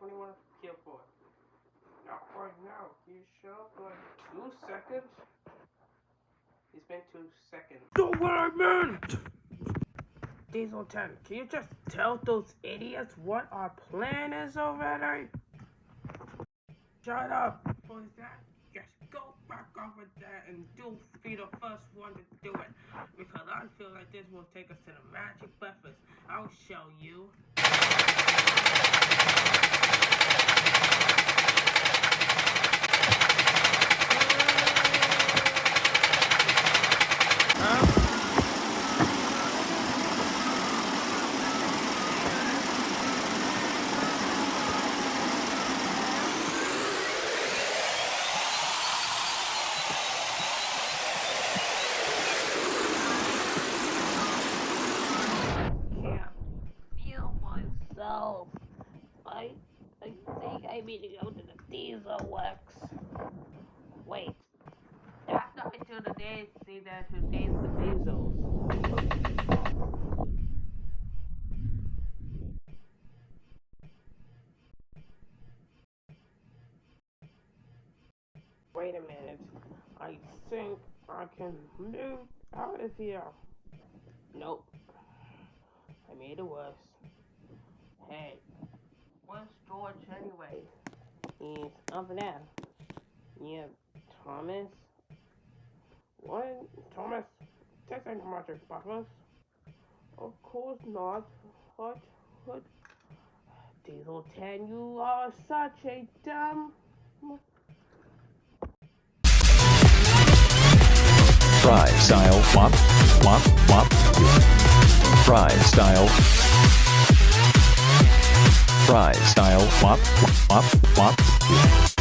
21 kill for? Not right now. You sure? For like 2 seconds? It's been 2 seconds. That's what I meant! Diesel 10, can you just tell those idiots what our plan is already? Shut up! For that, just go back over there and be the first one to do it. Because I feel like this will take us to the magic breakfast. I'll show you. I think I need to go to the diesel works. Wait, that's not until the day see that to days the diesels. Wait a minute. I think I can move out of here. Nope. I made it worse. Hey, where's George anyway? He's over there. Yeah, Thomas? What? Thomas? This ain't magic breakfast. Of course not. What? Diesel 10, you are such a dumb... Fry style, wop, wop, wop. Fry style. Fry style, wop, wop, wop.